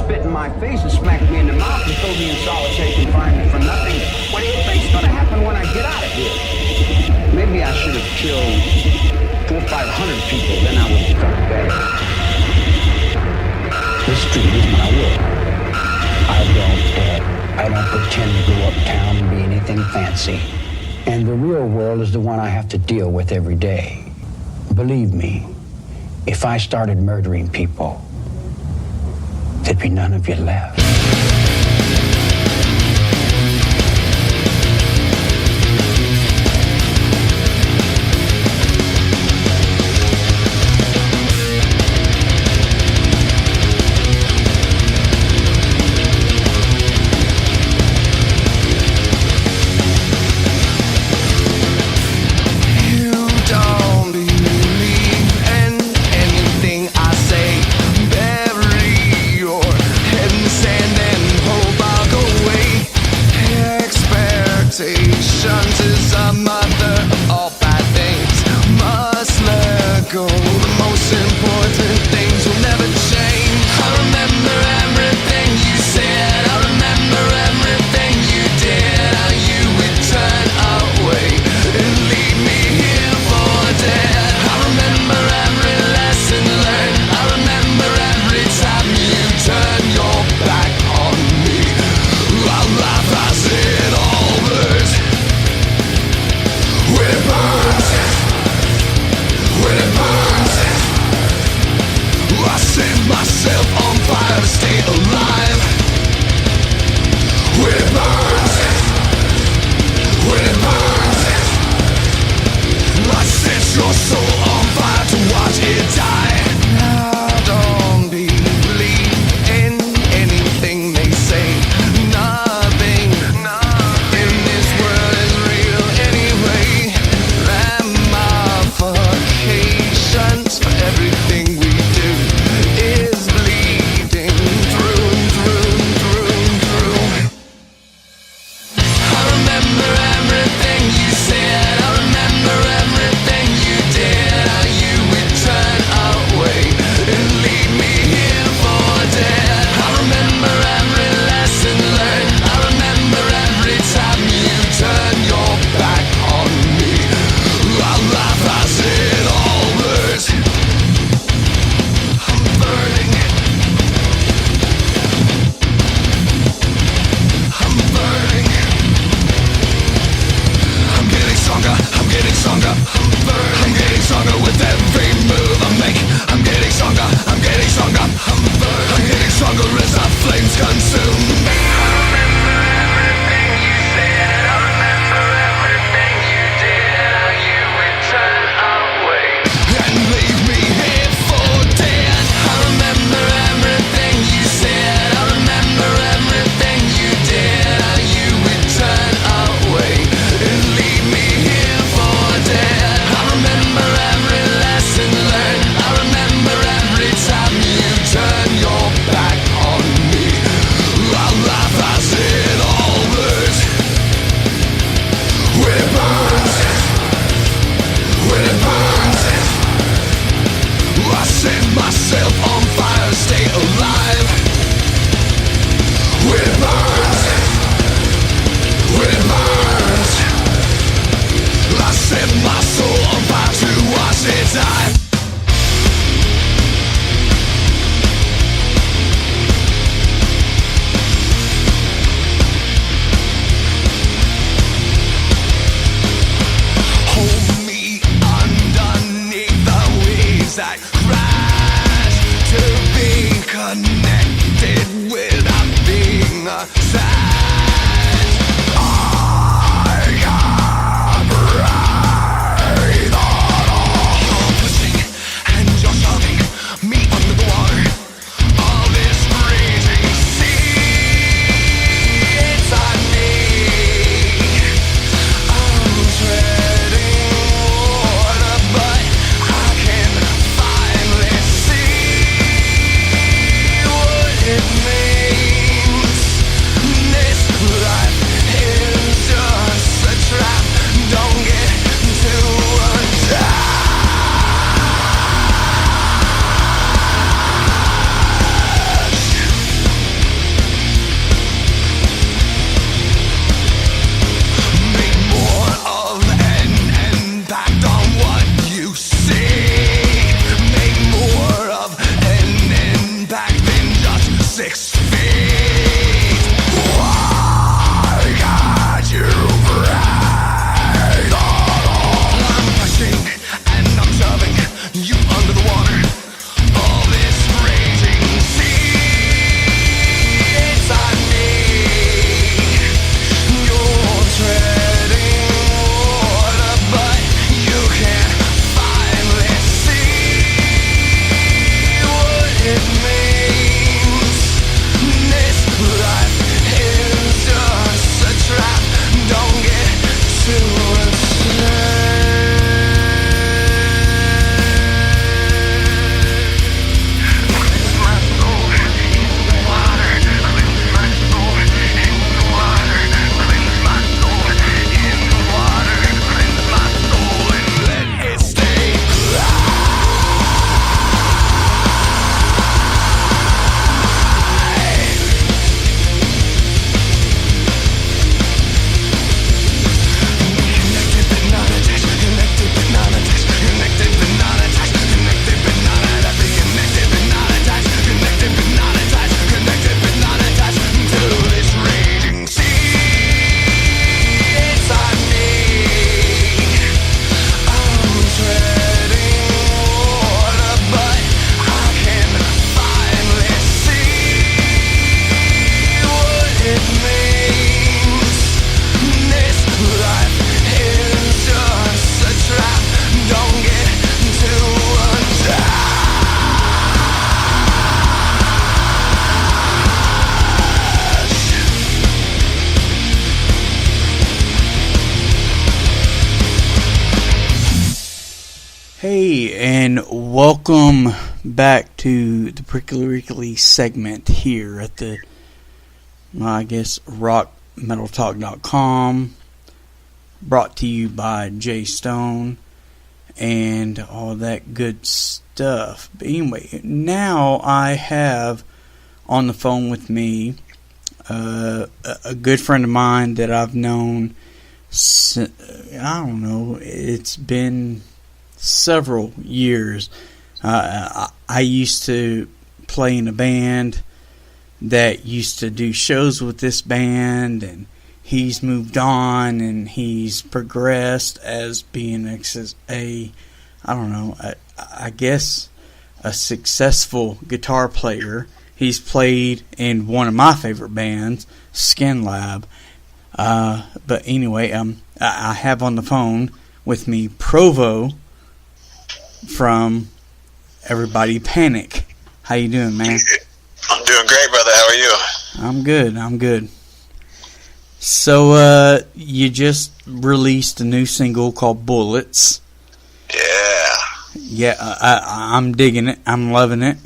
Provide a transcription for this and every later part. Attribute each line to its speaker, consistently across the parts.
Speaker 1: spit in my face and smacked me in the mouth and threw me in solitary confinement for nothing. What do you think's gonna happen when I get out of here? Maybe I should have killed 400 or 500 people, then I would have felt bad. The street is my world. I don't pretend to go uptown and be anything fancy. And the real world is the one I have to deal with every day. Believe me, if I started murdering people, there'd be none of you left.
Speaker 2: This And welcome back to the Prickly Rickly segment here at the, I guess, rockmetaltalk.com, brought to you by Jay Stone and all that good stuff. But anyway, now I have on the phone with me a good friend of mine that I've known, I don't know, it's been several years. I used to play in a band that used to do shows with this band, and he's moved on and he's progressed as being I guess a successful guitar player. He's played in one of my favorite bands, Skin Lab. But anyway, I have on the phone with me Provo from Everybody Panic. How you doing, man?
Speaker 3: I'm doing great, brother. How are you?
Speaker 2: I'm good. So, you just released a new single called Bullets.
Speaker 3: Yeah.
Speaker 2: I'm digging it. I'm loving it.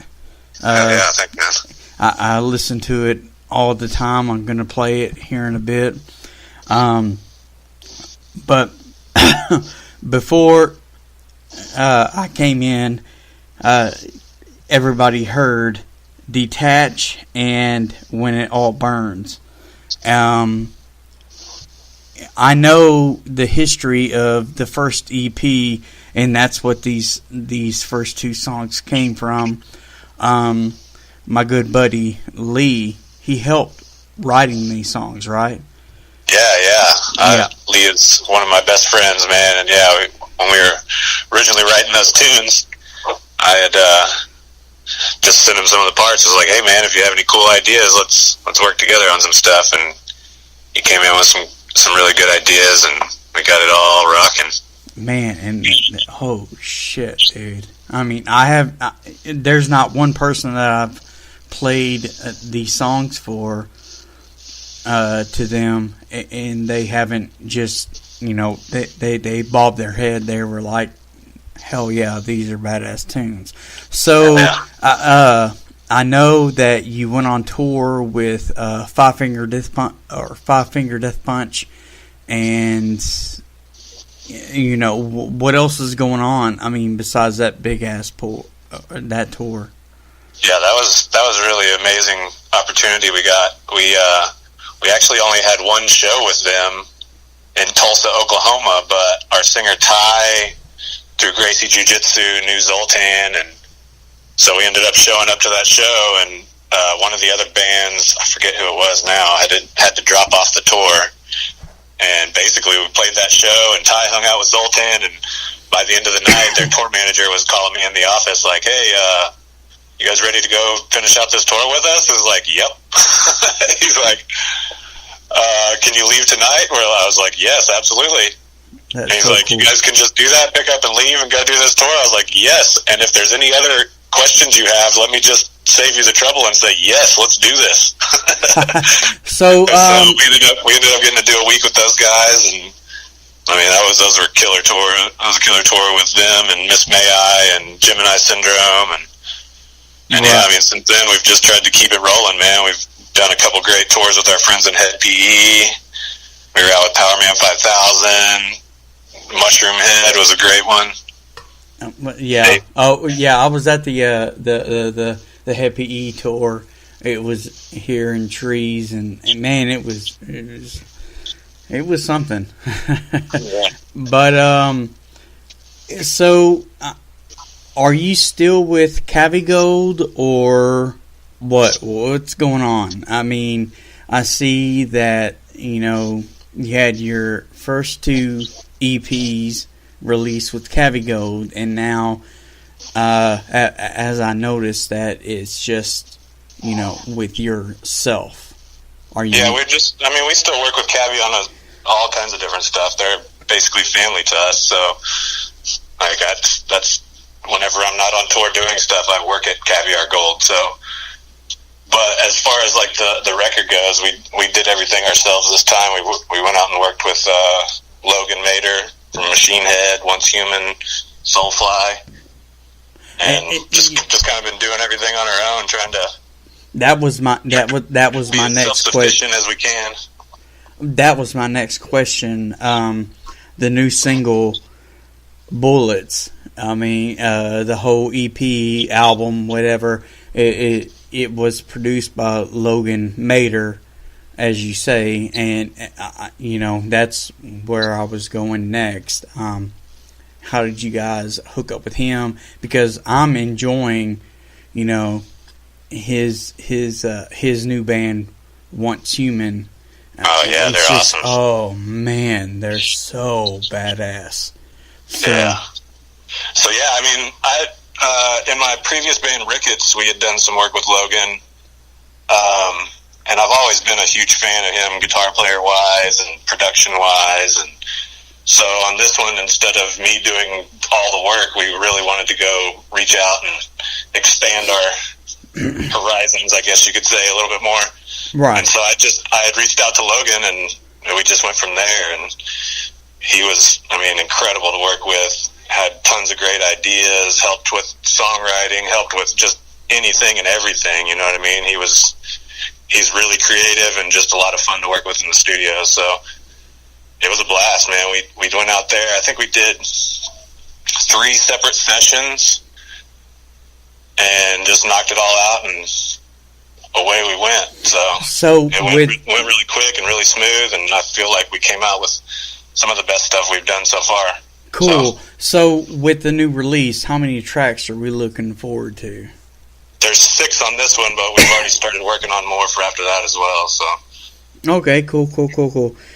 Speaker 3: Thank you.
Speaker 2: I listen to it all the time. I'm going to play it here in a bit. But before I came in, everybody heard Detach and When It All Burns. I know the history of the first EP, and that's what these first two songs came from. My good buddy Lee, he helped writing these songs, right?
Speaker 3: Yeah. Lee is one of my best friends, man. And when we were originally writing those tunes, I had just sent him some of the parts. I was like, "Hey, man, if you have any cool ideas, let's work together on some stuff." And he came in with some really good ideas, and we got it all rocking.
Speaker 2: Man, and oh shit, dude! I mean, there's not one person that I've played these songs for to them, and they haven't just, they bobbed their head. They were like, hell yeah, these are badass tunes. So I know that you went on tour with Five Finger Death Punch, and what else is going on? I mean, besides that big ass that tour.
Speaker 3: Yeah, that was a really amazing opportunity we got. We actually only had one show with them in Tulsa, Oklahoma, but our singer Ty, through Gracie Jiu-Jitsu, knew Zoltan, and so we ended up showing up to that show, and one of the other bands, I forget who it was now, had to drop off the tour, and basically we played that show, and Ty hung out with Zoltan, and by the end of the night, their tour manager was calling me in the office like, "Hey, you guys ready to go finish out this tour with us?" I was like, "Yep." He's like, "Can you leave tonight?" Well, I was like, "Yes, absolutely." And he's like, cool. "You guys can just do that, pick up and leave and go do this tour?" I was like, "Yes, and if there's any other questions you have, let me just save you the trouble and say, yes, let's do this."
Speaker 2: So
Speaker 3: we ended up getting to do a week with those guys, and I mean, those were killer tour. That was a killer tour with them and Miss May I and Gemini Syndrome, and yeah, I mean, since then we've just tried to keep it rolling, man. We've done a couple great tours with our friends in Head PE. We were out with Powerman 5000. Mushroom Head was a great one.
Speaker 2: Yeah. Hey. Oh, yeah. I was at the Head PE tour. It was here in Trees, and man, it was something. Yeah. But so are you still with Cavigold, or what's going on? I mean, I see that you had your first two EPs released with Cavigold, and now as I noticed that it's just with yourself. Are you?
Speaker 3: Yeah, we still work with Cavi on all kinds of different stuff. They're basically family to us, so like that's whenever I'm not on tour doing stuff, I work at Caviar Gold. So, but as far as like the record goes, we did everything ourselves this time. We went out and worked with Logan Mader from Machine Head, Once Human, Soulfly, and just kind of been doing everything on our own, trying to.
Speaker 2: That was my next question.
Speaker 3: As we can.
Speaker 2: That was my next question. The new single, Bullets. I mean, the whole EP album, whatever. It was produced by Logan Mader, as you say, and that's where I was going next. How did you guys hook up with him? Because I'm enjoying, his new band, Once Human.
Speaker 3: Oh yeah, they're awesome.
Speaker 2: Oh man, they're so badass. So
Speaker 3: I mean, I in my previous band Ricketts, we had done some work with Logan, and I've always been a huge fan of him, guitar player wise and production wise, and so on this one, instead of me doing all the work, we really wanted to go reach out and expand our horizons, I guess you could say, a little bit more.
Speaker 2: Right.
Speaker 3: And so I had reached out to Logan, and we just went from there. And he was, incredible to work with. Had tons of great ideas. Helped with songwriting. Helped with just anything and everything. You know what I mean? He's really creative and just a lot of fun to work with in the studio. So it was a blast, man. We went out there. I think we did 3 separate sessions and just knocked it all out, and away we went. So it went really quick and really smooth, and I feel like we came out with some of the best stuff we've done so far.
Speaker 2: Cool. So with the new release, how many tracks are we looking forward to?
Speaker 3: There's 6 on this one, but we've already started working on more for after that as well. So. Okay,
Speaker 2: cool.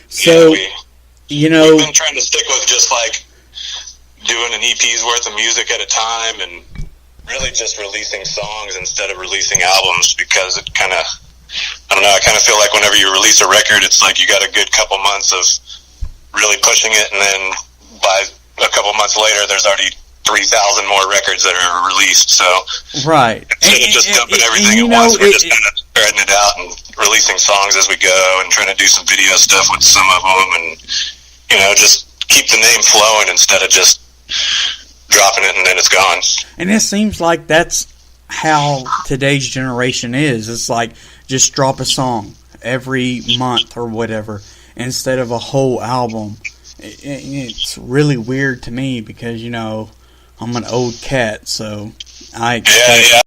Speaker 2: So,
Speaker 3: we've been trying to stick with just like doing an EP's worth of music at a time, and really just releasing songs instead of releasing albums, because it kind of, I kind of feel like whenever you release a record, it's like you got a good couple months of really pushing it, and then by a couple months later, there's already 3,000 more records that are released. So
Speaker 2: right,
Speaker 3: instead of just dumping everything at once, we're just kind of spreading it out and releasing songs as we go, and trying to do some video stuff with some of them, and just keep the name flowing instead of just dropping it and then it's gone.
Speaker 2: And it seems like that's how today's generation is. It's like, just drop a song every month or whatever instead of a whole album. It's really weird to me because, I'm an old cat, so I expect